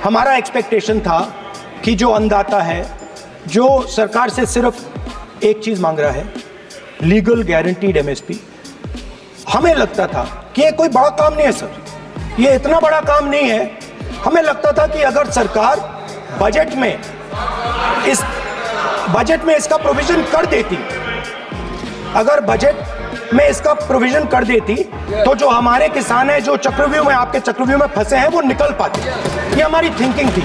हमारा एक्सपेक्टेशन था कि जो अन्नदाता है, जो सरकार से सिर्फ एक चीज़ मांग रहा है, लीगल गारंटीड एमएसपी, हमें लगता था कि ये कोई बड़ा काम नहीं है सर, ये इतना बड़ा काम नहीं है। हमें लगता था कि अगर सरकार बजट में इसका प्रोविजन कर देती, अगर बजट में इसका प्रोविजन कर देती तो जो हमारे किसान हैं, जो चक्रव्यूह में, आपके चक्रव्यूह में फंसे हैं, वो निकल पाते। ये हमारी थिंकिंग थी,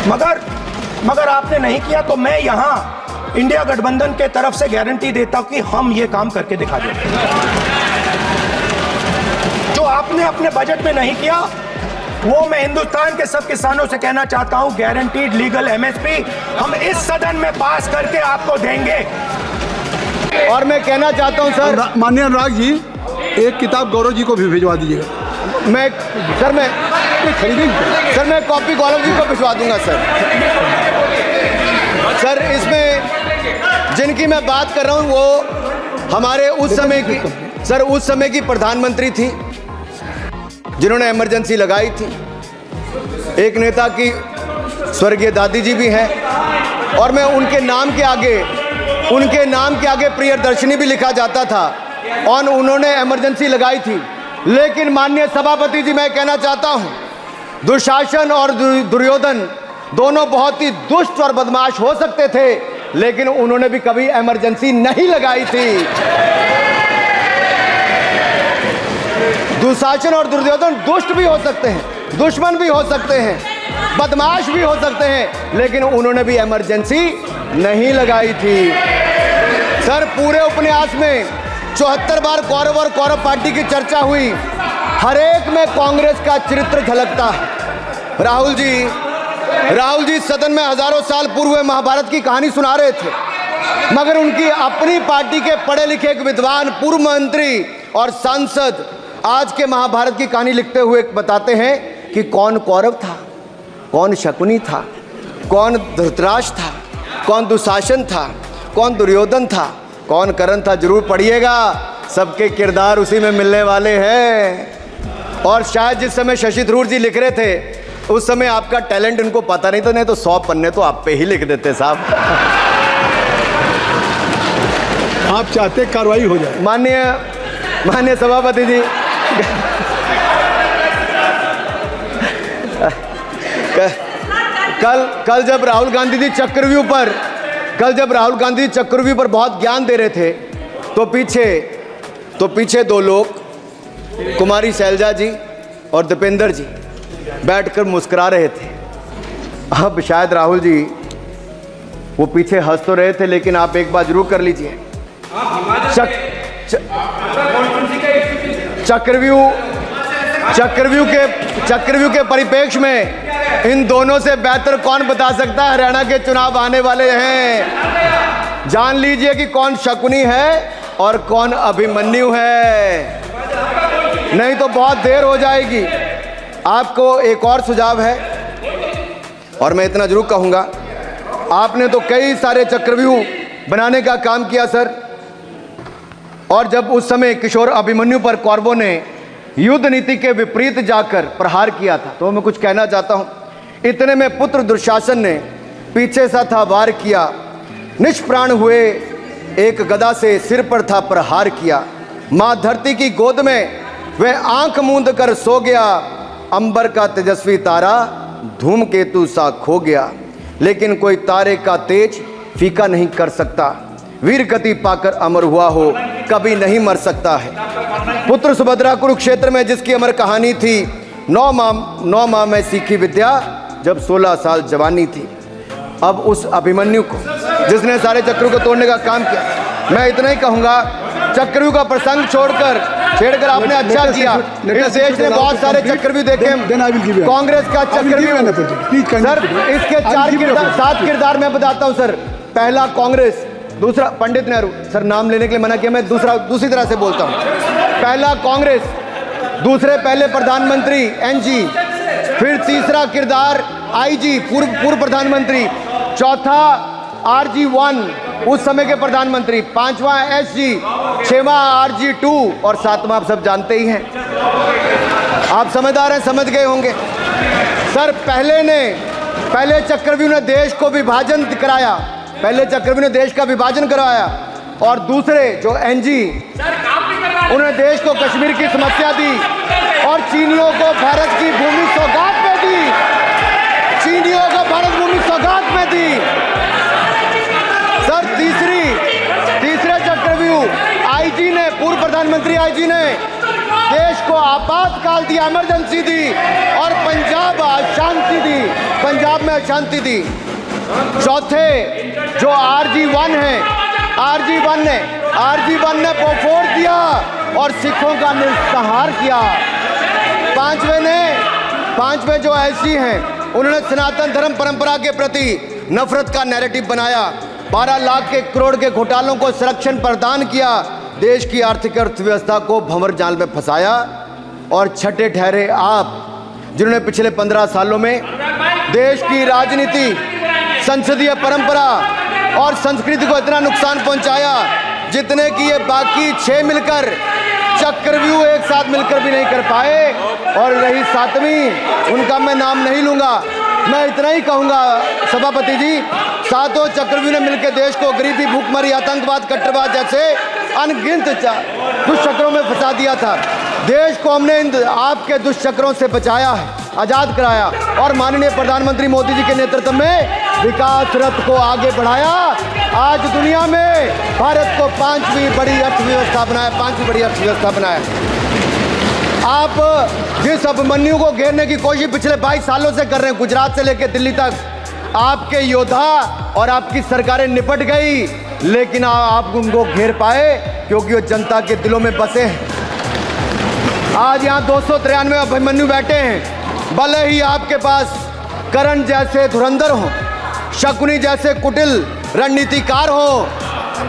मगर आपने नहीं किया। तो मैं यहां इंडिया गठबंधन के तरफ से गारंटी देता हूं कि हम ये काम करके दिखा देंगे। जो आपने अपने बजट में नहीं किया, वो मैं हिंदुस्तान के सब किसानों से कहना चाहता हूं, गारंटीड लीगल एमएसपी हम इस सदन में पास करके आपको देंगे। और मैं कहना चाहता हूं सर, माननीय अनुराग जी, एक किताब गौरव जी को भी भिजवा दीजिएगा। मैं कॉपी गौरव जी को भिजवा दूंगा सर। इसमें जिनकी मैं बात कर रहा हूं वो हमारे उस समय की प्रधानमंत्री थी, जिन्होंने इमरजेंसी लगाई थी। एक नेता की स्वर्गीय दादी जी भी हैं, और मैं उनके नाम के आगे प्रियदर्शनी भी लिखा जाता था, और उन्होंने इमरजेंसी लगाई थी। लेकिन माननीय सभापति जी, मैं कहना चाहता हूं, दुशासन और दुर्योधन दोनों बहुत ही दुष्ट और बदमाश हो सकते थे, लेकिन उन्होंने भी कभी इमरजेंसी नहीं लगाई थी। दुशासन और दुर्योधन दुष्ट भी हो सकते हैं, दुश्मन भी हो सकते हैं, बदमाश भी हो सकते हैं, लेकिन उन्होंने भी इमरजेंसी नहीं लगाई थी। सर, पूरे उपन्यास में 74 बार कौरव और कौरव पार्टी की चर्चा हुई, हर एक में कांग्रेस का चरित्र झलकता है। राहुल जी सदन में हजारों साल पूर्व महाभारत की कहानी सुना रहे थे, मगर उनकी अपनी पार्टी के पढ़े लिखे एक विद्वान पूर्व मंत्री और सांसद आज के महाभारत की कहानी लिखते हुए बताते हैं कि कौन कौरव था, कौन शकुनी था, कौन धृतराष्ट्र था, कौन दुशासन था, कौन दुर्योधन था, कौन कर्ण था। जरूर पढ़िएगा, सबके किरदार उसी में मिलने वाले हैं। और शायद जिस समय शशि थरूर जी लिख रहे थे, उस समय आपका टैलेंट इनको पता नहीं था, नहीं तो 100 पन्ने तो आप पे ही लिख देते साहब। आप चाहते कार्रवाई हो जाए। माननीय सभापति जी, कल जब राहुल गांधी जी चक्रव्यूह पर बहुत ज्ञान दे रहे थे, तो पीछे दो लोग, कुमारी शैलजा जी और दीपेंद्र जी, बैठकर मुस्कुरा रहे थे। अब शायद राहुल जी वो पीछे हंस तो रहे थे, लेकिन आप एक बात जरूर कर लीजिए, चक्रव्यूह के परिप्रेक्ष्य में इन दोनों से बेहतर कौन बता सकता है हरियाणा के चुनाव आने वाले हैं। जान लीजिए कि कौन शकुनी है और कौन अभिमन्यु है, नहीं तो बहुत देर हो जाएगी। आपको एक और सुझाव है, और मैं इतना जरूर कहूंगा, आपने तो कई सारे चक्रव्यूह बनाने का काम किया सर, और जब उस समय किशोर अभिमन्यु पर कौरवों ने युद्ध नीति के विपरीत जाकर प्रहार किया था, तो मैं कुछ कहना चाहता हूं। इतने में पुत्र दुशासन ने पीछे सा था वार किया, निष्प्राण हुए एक गदा से सिर पर था प्रहार किया। मां धरती की गोद में वह आंख मूंद कर सो गया, अंबर का तेजस्वी तारा धूमकेतु सा खो गया, लेकिन कोई तारे का तेज फीका नहीं कर सकता। वीर गति पाकर अमर हुआ हो कभी नहीं मर सकता है। पुत्र सुभद्रा कुरुक्षेत्र में जिसकी अमर कहानी थी, 9 माह में सीखी विद्या जब 16 साल जवानी थी। अब उस अभिमन्यु को, जिसने सारे चक्रों को तोड़ने का काम किया, मैं इतना ही कहूँगा, चक्रव्यूह का प्रसंग छेड़कर आपने अच्छा किया। इस देश ने बहुत सारे चक्रव्यूह देखे, कांग्रेस का चक्रव्यूह सर, इसके 7 किरदार मैं बताता हूँ सर। पहला कांग्रेस, दूसरा पंडित नेहरू, सर नाम लेने के लिए मना किया, मैं दूसरी तरह से बोलता हूँ। पहला कांग्रेस, दूसरे पहले प्रधानमंत्री एनजी, फिर तीसरा किरदार आईजी पूर्व प्रधानमंत्री, चौथा RG1 उस समय के प्रधानमंत्री, 5वां SG, 6वां RG2 और 7वां आप सब जानते ही हैं। आप समझदार हैं, समझ गए होंगे। सर पहले चक्रव्यूह ने देश को विभाजन कराया, पहले चक्रव्यूह ने देश का विभाजन करवाया, और दूसरे जो एनजी उन्होंने देश को कश्मीर की समस्या दी और चीनियों को भारत की भूमि सौगात में दी, चीनियों को भारत भूमि सौगात में दी। सर तीसरे चक्रव्यूह आईजी ने, पूर्व प्रधानमंत्री आईजी ने देश को आपातकाल दी, इमरजेंसी दी और पंजाब में अशांति दी। चौथे जो आरजी-1 है, आरजी-1 ने फोड़ दिया और सिखों का निस्सहार किया। पांचवें जो ऐसी हैं, उन्होंने सनातन धर्म परंपरा के प्रति नफरत का नैरेटिव बनाया, 12 लाख के करोड़ के घोटालों को संरक्षण प्रदान किया, देश की आर्थिक अर्थव्यवस्था को भंवर जाल में फंसाया। और छठे ठहरे आप, जिन्होंने पिछले 15 सालों में देश की राजनीति, संसदीय परंपरा और संस्कृति को इतना नुकसान पहुंचाया जितने कि ये बाकी 6 मिलकर चक्रव्यूह एक साथ मिलकर भी नहीं कर पाए। और रही 7वीं, उनका मैं नाम नहीं लूंगा, मैं इतना ही कहूंगा सभापति जी, 7 चक्रव्यूह ने मिलकर देश को गरीबी, भूखमरी, आतंकवाद, कट्टरवाद जैसे अनगिनत दुष्चक्रों में फंसा दिया था। देश को हमने इन आपके दुष्चक्रों से बचाया है, आजाद कराया और माननीय प्रधानमंत्री मोदी जी के नेतृत्व में विकास रथ को आगे बढ़ाया। आज दुनिया में भारत को 5वीं बड़ी अर्थव्यवस्था बनाया। आप जिस अभिमन्यु को घेरने की कोशिश पिछले 22 सालों से कर रहे हैं, गुजरात से लेकर दिल्ली तक, आपके योद्धा और आपकी सरकारें निपट गई, लेकिन आप उनको घेर पाए क्योंकि वो जनता के दिलों में बसे हैं। आज यहाँ 293 अभिमन्यु बैठे हैं, भले ही आपके पास करण जैसे धुरंधर हो, शकुनी जैसे कुटिल रणनीतिकार हो,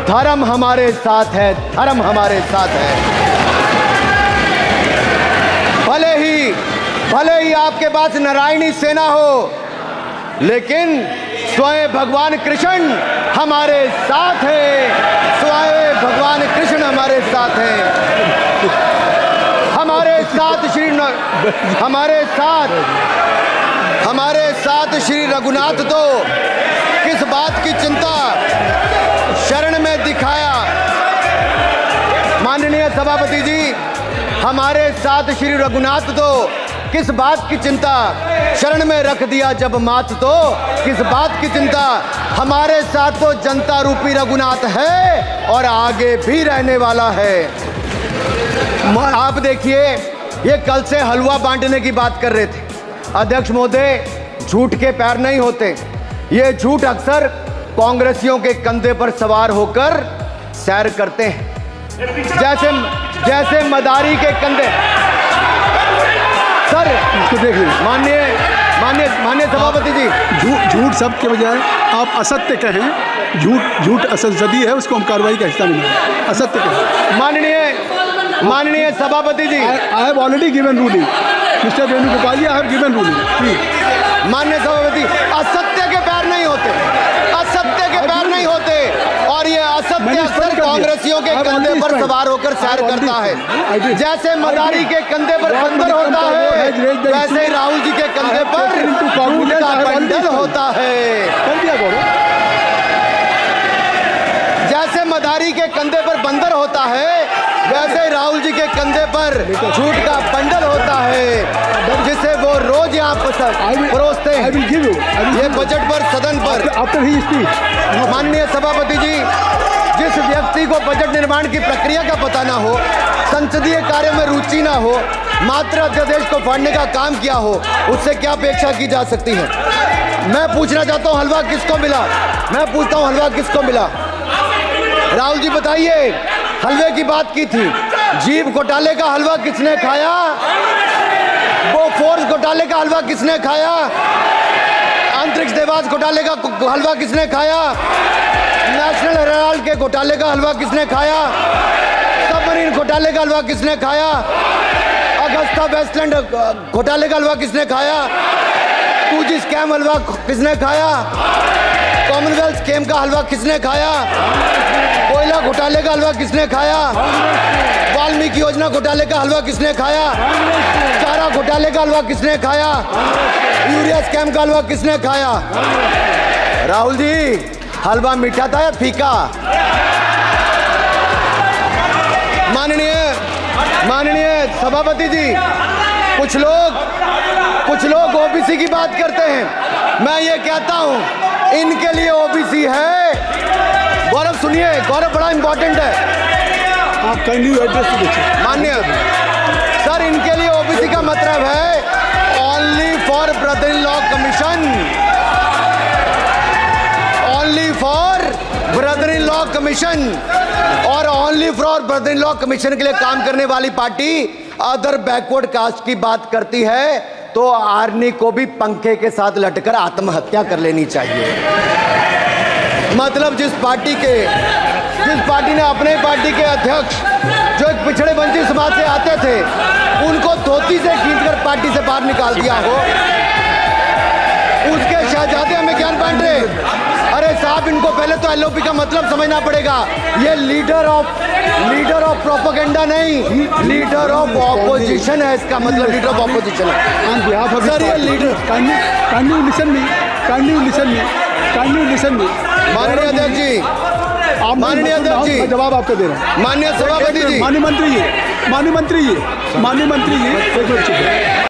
धर्म हमारे साथ है, धर्म हमारे साथ है। भले ही आपके पास नारायणी सेना हो, लेकिन स्वयं भगवान कृष्ण हमारे साथ है, स्वयं भगवान कृष्ण हमारे साथ है। हमारे साथ श्री रघुनाथ तो किस बात की चिंता शरण में दिखाया। माननीय सभापति जी, हमारे साथ श्री रघुनाथ तो किस बात की चिंता शरण में रख दिया जब मात, तो किस बात की चिंता, हमारे साथ तो जनता रूपी रघुनाथ है और आगे भी रहने वाला है। आप देखिए, ये कल से हलवा बांटने की बात कर रहे थे। अध्यक्ष महोदय, झूठ के पैर नहीं होते, ये झूठ अक्सर कांग्रेसियों के कंधे पर सवार होकर सैर करते हैं, जैसे मदारी के कंधे। सर इसको देख लीजिए, माननीय सभापति जी, झूठ शब्द के बजाय आप असत्य कहें। झूठ असंसदीय है, उसको हम कार्रवाई का हिस्सा नहीं है। असत्य कहें। माननीय सभापति जी, I have already given ruling, mister Venugopal ji, I have given ruling. माननीय सभापति, असत्य के पैर नहीं होते, असत्य के पैर नहीं होते, और ये असत्य अक्सर कांग्रेसियों के कंधे पर सवार होकर सैर करता है। जैसे मदारी के कंधे पर बंदर होता है, वैसे ही राहुल जी के कंधे पर झूठ का बंडल होता है। जैसे मदारी के कंधे पर बंदर होता है, वैसे ही राहुल जी के कंधे पर झूठ का बंडल होता है, जिसे वो रोज यहाँ परोसते हैं। ये बजट पर, सदन पर। माननीय सभापति जी, जिस व्यक्ति को बजट निर्माण की प्रक्रिया का पता ना हो, संसदीय कार्य में रुचि ना हो, मात्र अध्यादेश को फाड़ने का काम किया हो, उससे क्या अपेक्षा की जा सकती है? मैं पूछना चाहता हूँ, हलवा किसको मिला? मैं पूछता हूँ, हलवा किसको मिला? राहुल जी बताइए, हलवे की बात की थी, जीव घोटाले का हलवा किसने खाया? वो फोर्स घोटाले का हलवा किसने खाया? अंतरिक्ष देवास घोटाले का हलवा किसने खाया? नेशनल हेराल्ड के घोटाले का हलवा किसने खाया? सबमरीन घोटाले का हलवा किसने खाया? अगस्ता वेस्टलैंड घोटाले का हलवा किसने खाया? 2G स्कैम हलवा किसने खाया? कॉमनवेल्थ स्कैम का हलवा किसने खाया? कोयला घोटाले का हलवा किसने खाया? वाल्मीकि योजना घोटाले का हलवा किसने खाया? चारा घोटाले का हलवा किसने खाया? यूरिया स्कैम का हलवा किसने खाया? राहुल जी, हलवा मीठा था या फीका? माननीय सभापति जी, कुछ लोग ओबीसी की बात करते हैं। मैं ये कहता हूं, इनके लिए ओबीसी है। गौरव सुनिए, गौरव बड़ा इंपॉर्टेंट है। आप काइंडली एड्रेस तो देखिए। मान्य सर, इनके लिए ओबीसी का मतलब है only for brother in law commission, only for brother in law commission. और only for brother in law commission के लिए काम करने वाली पार्टी अदर बैकवर्ड कास्ट की बात करती है तो आर्मी को भी पंखे के साथ लटकर आत्महत्या कर लेनी चाहिए। मतलब जिस पार्टी ने अपने पार्टी के अध्यक्ष जो एक पिछड़े वंचित समाज से आते थे, उनको धोती से खींचकर पार्टी से बाहर निकाल दिया हो, उसके शहजादे हमें ज्ञान बांट रहे। अरे साहब, इनको पहले तो एलओपी का मतलब समझना पड़ेगा। ये लीडर ऑफ प्रोपेगेंडा नहीं, लीडर ऑफ ऑपोजिशन है। इसका मतलब लीडर ऑफ ऑपोजिशन है। सर, ये लीडर काइंडली लिसन मी। माननीय अध्यक्ष जी, माननीय अध्यक्ष जी, मैं जवाब आपको दे रहा हूँ। माननीय सभापति जी, माननीय मंत्री जी, एक मिनट चुप रहिए।